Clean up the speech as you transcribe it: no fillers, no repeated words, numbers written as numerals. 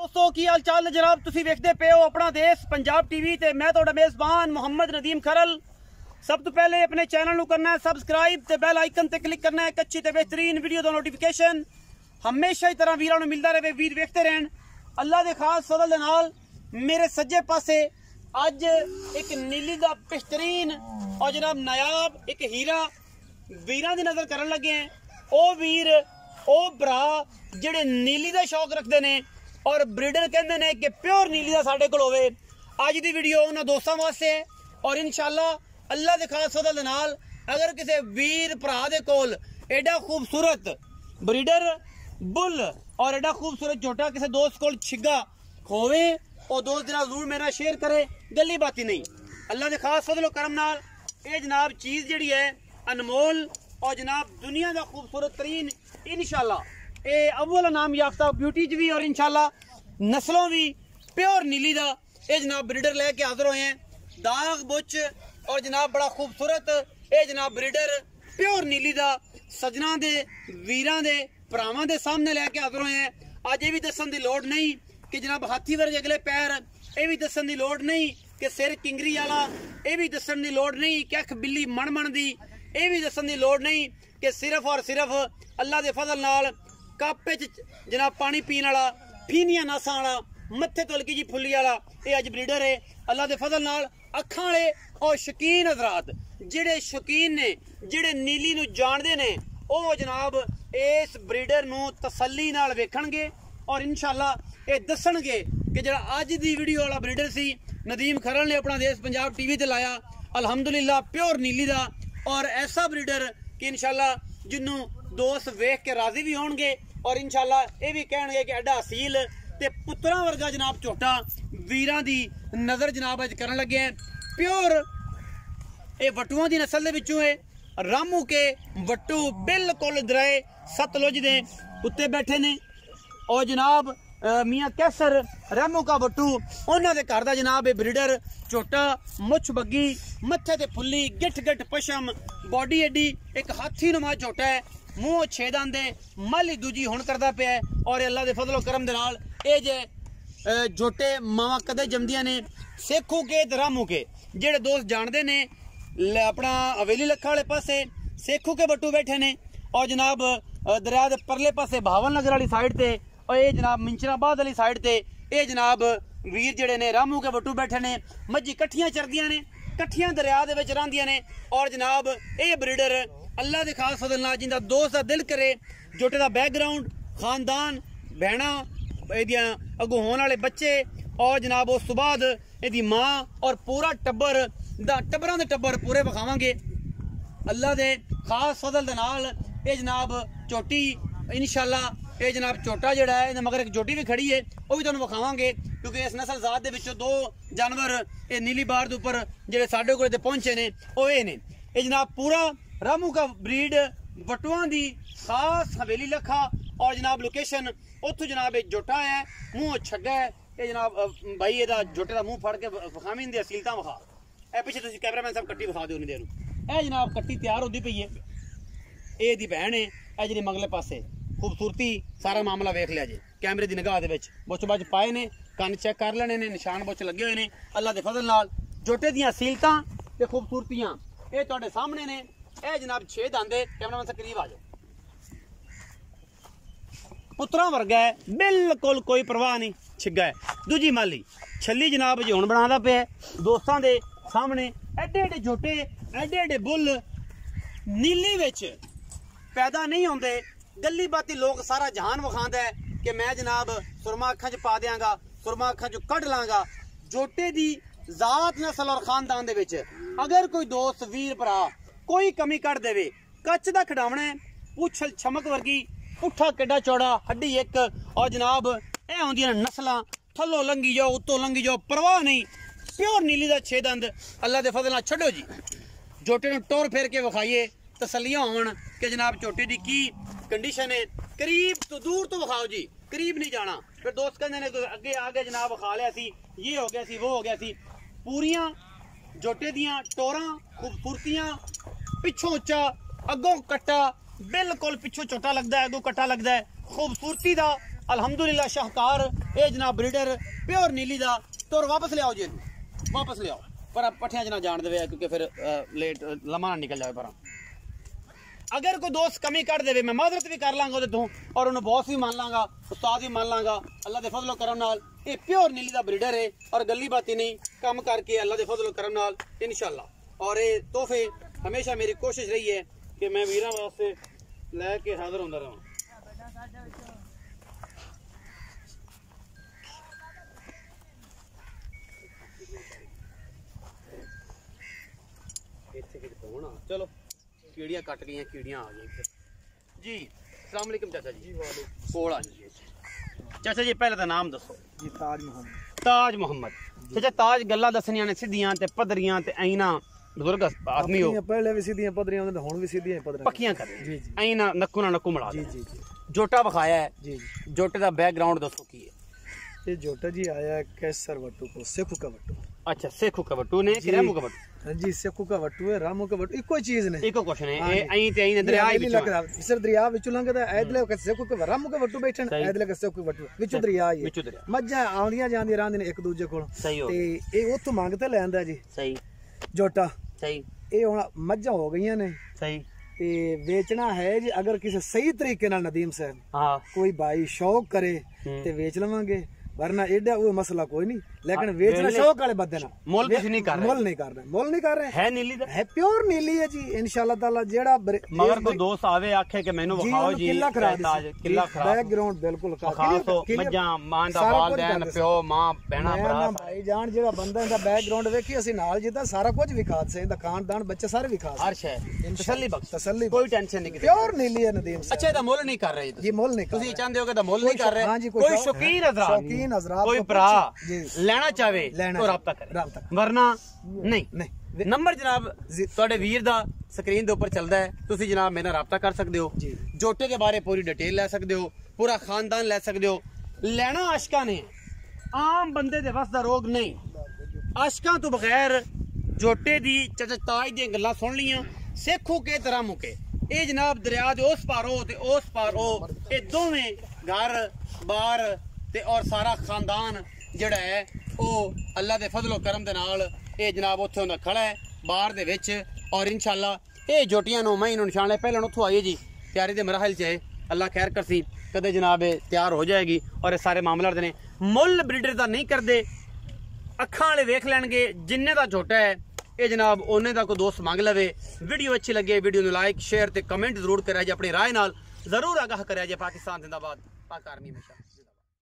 दोस्तों की हाल चाल जनाब तुसी वेखदे पे हो अपना देश पंजाब टीवी ते मैं तुहाडा मेजबान मोहम्मद नदीम खरल। सब तो पहले अपने चैनल नू करना है सबसक्राइब ते बेल आइकन ते क्लिक करना है एक अच्छी ते बेहतरीन वीडियो दा नोटिफिकेशन हमेशा ही तरह वीरां नू मिलदा रहे, वीर वेखते रहन। अल्लाह दे खास फजल दे नाल मेरे सज्जे पासे अज एक नीली दा बेहतरीन और जनाब नायाब एक हीरा वीरां दी नजर करन लगे हैं। ओ वीर ओ भरा जेड़े नीली दा शौक रखते ने और ब्रीडर कहते हैं कि प्योर नीली दा साडे कोल होवे। अज दी वीडियो उन्हां दोस्तां वास्ते है और इंशाअल्लाह अल्लाह दे खास फजल दे नाल अगर किसी वीर भरा दे कोल एडा खूबसूरत ब्रीडर बुल और एडा खूबसूरत झोटा किसी दोस्त कोल छिगा होवे और दोस्त दे नाल जरूर मेरा शेयर करे, गल्ली बाती नहीं। अल्लाह दे खास फजल करम नाल ये जनाब चीज़ जिहड़ी है अनमोल और जनाब दुनिया का खूबसूरत तरीन इंशाअल्लाह ये अव्वल नाम याफ्ता ब्यूटी च भी और इंशाअल्लाह नस्लों भी प्योर नीली दा ये जनाब ब्रीडर लेके हाजिर हुए हैं। दाग बुच और जनाब बड़ा खूबसूरत ये जनाब ब्रीडर प्योर नीली दा सजना दे वीरां दे भरावां दे सामने लेके हाजिर हुए हैं। अज ये भी दसन की लोड़ नहीं कि जनाब हाथी वर्गे अगले पैर, ये भी दसन की लोड़ नहीं कि सिर किंगरी वाला, ये भी दसन की लोड़ नहीं कि अख बिल्ली मन मन दी, ये भी दसन की लोड़ नहीं कि सिर्फ और सिर्फ अल्लाह के फजल नाल कापे च जनाब पानी पीने वाला फीनिया नासा वाला मत्थे तो हल्की जी फुल्ली वाला ये अज ब्रीडर है। अल्लाह के फजल नाल अखां वाले और शौकीन हजरात जेड़े शौकीन ने जेड़े नीली नू जानदे ने ओ जनाब इस ब्रीडर नू तसल्ली नाल वेखणगे और इंशाअल्लाह ये दसणगे कि जेड़ा अज दी वीडियो वाला ब्रीडर सी नदीम खरल ने अपना देश पंजाब टीवी ते लाया अल्हम्दुलिल्लाह प्योर नीली दा और ऐसा ब्रीडर कि इंशाअल्लाह जिन्नू दोस्त वेख के राजी भी होणगे और इंशाअल्लाह ये भी कहणगे कि एडा असील ते पुत्रा वर्गा जनाब झोटा वीरां दी नजर जनाब अज करन लगे हैं। प्योर ये वटुआं दी नस्ल दे विचों है। रामू के वटू बिल्कुल दराए सतलुज दे उत्ते बैठे ने और जनाब मियाँ कैसर रामू का वटू उन्हां दे घर दा जनाब ये ब्रीडर झोटा मुछ बग्गी मत्थे ते फुल्ली गिठ गिठ पशम बॉडी एडी एक हाथी नुमा झोटा है, मुंह छे दंदे माली दूजी हुण करदा पिया है और अल्लाह दे फजलो करम दे नाल ये जे झोटे मावां कदे जमदियां ने। सेखू के ते रामू के जेड़े दोस्त जानदे ने अपना हवेली लखा वाले पासे सेखू के वटू बैठे ने और जनाब दरिया दे परले पासे भावन नगर वाली साइड ते और ये जनाब मिंचराबाद वाली साइड ते ये जनाब वीर जेड़े ने रामू के वटू बैठे ने। मज्जी कट्ठियां चरदियां ने, कट्ठियां दरिया दे विच रहिंदियां ने और जनाब ये ब्रीडर अल्लाह दे खास फजल नाल जिंदा दोस्त दा दिल करे जोटे दा बैकग्राउंड खानदान भैणा एदियां अगों होने वाले बच्चे और जनाब उस तो बाद एदी मां और पूरा टब्बर दा टब्बरां दे टब्बर पूरे विखावांगे अल्लाह दे खास फजल दे नाल। ये जनाब झोटी इंशाअल्लाह ये जनाब झोटा जेड़ा है मगर एक झोटी भी खड़ी है वो भी तुहानूं विखावांगे क्योंकि इस नस्ल जात दे विचों दो जानवर ये नीली बार दे उपर जेड़े साडे कोल पहुंचे ने वो ये ने। ये जनाब पूरा रामू का ब्रीड वटुआं दी खास हवेली लखा और जनाब लोकेशन उत्थों जनाब एक झोटा है मुंह छड्डा है। ये जनाब भाई एदा झोटे का मुंह फड़ के विखावी इंदी असीलता विखा ए पिछे तुसीं कैमरामैन साहब कट्टी विखा दिओ उन्नी देर नूं। ए जनाब कट्टी तैयार होती पई है ये दी भैन है ए जी मगले पासे खूबसूरती सारा मामला वेख लिया जे कैमरे की निगाह दे विच बुच बच पाए ने कन चेक कर लेने ने निशान बुच लगे हुए ने। अल्लाह के फजल नाल झोटे दियां असीलतां ते खूबसूरतियां ये तुहाडे सामने ने। ए जनाब 6 दंदे कैमरामैन से करीब आ जाओ पुत्रा वर्गा है बिल्कुल कोई परवाह नहीं छिगा है। दूजी माली छली जनाब जी हुण बनादा पे दोस्तां दे सामने एडे एडे झोटे एडे एडे बुल नीली विच पैदा नहीं होंदे। गली बाती लोग सारा जहान विखांदा है कि मैं जनाब सुरमा अखां च पा देंगा सुरमा अखां च कढ लांगा। झोटे दी जात नस्ल और खानदान दे विच अगर कोई दोस्त वीर भरा कोई कमी कढ़ देवे कच्च दा खिडावना है पुछ छमक वर्गी पुठा केडा चौड़ा हड्डी एक और जनाब ए आउंदियां नस्लां थल्लों लंघी जाओ उत्तों लंघी जाओ परवाह नहीं प्योर नीली दा 6 दंद अल्लाह दे फजल नाल छड्डो जी। झोटे नूं टोर फेर के विखाइए तसल्लियां होण कि जनाब झोटे दी की कंडीशन है। करीब तो दूर तो विखाओ जी, करीब नहीं जाना फिर दोस्त कहंदे ने अगे आगे जनाब विखा लिया सी ये हो गया सी वो हो गया सी। पूरियां झोटे दियां टोरां खूबसूरतियां पिछों उच्चा अगों कट्टा बिल्कुल पिछों छोटा लगता है अगों कट्टा लगता है खूबसूरती दा अल्हम्दुलिल्लाह शाहकार ये जनाब ब्रीडर प्योर नीली दा तो वापस ले आओ जी वापस ले आओ पर अब पट्ठियां जना जान देवे क्योंकि फिर लेट लम्हा ना निकल जाए पर अगर कोई दोस्त कमी कट दे मैं माजरत भी कर लांगा तो और उन्हें बॉस भी मान लांगा उस्ताद भी मान लांगा अल्लाह के फजलो करम नाल ये प्योर नीली दा ब्रीडर है और गली बाती नहीं कम करके अल्लाह के फजलो करम नाल इंशाल्लाह और ये तोहफे हमेशा मेरी कोशिश रही है कि मैं वीरां वास्ते लैके हाजिर होंदा रहां। चलो कीड़ियां कट गई कीड़ियां आ गई जी। अस्सलाम वालेकुम चाचा जी। कोल आ जी चाचा जी पहले तो नाम दसो जी। ताज मोहम्मद। ताज मोहम्मद चाचा ताज गल्लां दसनियां ने सीधियां ते पदरियां ते ऐना बुजुर्ग आदमी हो पहले भी सीधियां पदरियां होंदे हुण भी सीधियां पदरियां पक्कियां कर जी जी ऐना नक्कू ना नक्कू मिला जी जी जी। जोटा विखाया है जी जोटे दा बैकग्राउंड दसो की है। ये जोटा जी आया है कैसर वट्टू को सेखू का वट्टू। अच्छा सेखू का वट्टू ने कि रामू का वट्टू? हां जी सेखू का वट्टू है रामू का वट्टू इको चीज ने इको क्वेश्चन है ऐ ते ऐ दरिया विच लगदा सिर दरिया विच लंघदा ऐदले के सेखू के रामू का वट्टू बैठन ऐदले के सेखू वट्टू विच दरिया ही विच दरिया मज्जां आंदियां जांदियां रहंदे ने एक दूजे कोल ते ए ओथों मंगते लैंदा जी। सही जोटा सही ये हुण मज्जां हो गईयां ने सही ते बेचना है जी अगर किसी सही तरीके नाल नदीम साहब हां कोई भाई शौक करे ते बेच लवांगे वरना एडा वो मसला कोई नहीं लेकिन बेचना शौक वाले बंदे ना मोल कुछ नहीं कर रहे मोल नहीं कर रहे मोल नहीं कर रहे है नीली दा है प्योर नीली है जी इंशाल्लाह ताला जेड़ा मगर कोई दोस्त आवे आखे कि मैनू विखाओ जी ताज किला खराब बैकग्राउंड बिल्कुल खासो मज्जां मां दा वालदैन प्यो मां बहना भरा भाई जान जेड़ा बंदा दा बैकग्राउंड वेखी असि नाल जिदा सारा कुछ विखा से दा खानदान बच्चे सारे विखा हर शे तसल्ली बख्श तसल्ली कोई टेंशन नहीं प्योर नीली है नदीम अच्छा दा मोल नहीं कर रहे जी मोल नहीं तुसी चाहंदे हो कि दा मोल नहीं कर रहे कोई शौकीन हजरात कोई भरा लेना चाहे तो राब्ता करे वरना नहीं नंबर जनाब तुहाडे वीर दा स्क्रीन दे ऊपर चलदा है तुसी जनाब मेरे नाल राब्ता कर सकदे हो जोटे दे बारे पूरी डिटेल ले सकदे हो पूरा खानदान ले सकदे हो। लेना आशिका ने आम बंदे दे वस दा रोग नहीं आशिकां तो बगैर जोटे दी चाचा ताज दी गल्लां सुन लियां सेखू के तरह मुके ए जनाब दरिया दे उस पार हो ते उस पार हो ए दोवें घर बार ते और सारा खानदान जड़ा है वो अल्लाह दे फजलो करम दे नाल ये जनाब उत्थे उन्हें खड़ा है बाहर दे विच और इंशाल्लाह ये जोटियां नो मैं निशान ले पहले उत्थों आई जी तैयारी दे मराहल च है अल्लाह खैर करसी कदे जनाब तैयार हो जाएगी और ये सारे मामला ने मुल ब्रीडर दा नहीं करदे अखां वाले वेख लैणगे जिन्ने दा झोटा है ये जनाब ओने दा कोई दोस्त मंग लवे। वीडियो अच्छी लगे वीडियो नूं लाइक शेयर ते कमेंट जरूर करा जे अपनी राय नाल जरूर आगाह करा जे। पाकिस्तान जिंदाबाद पाक आर्मी हमेशा।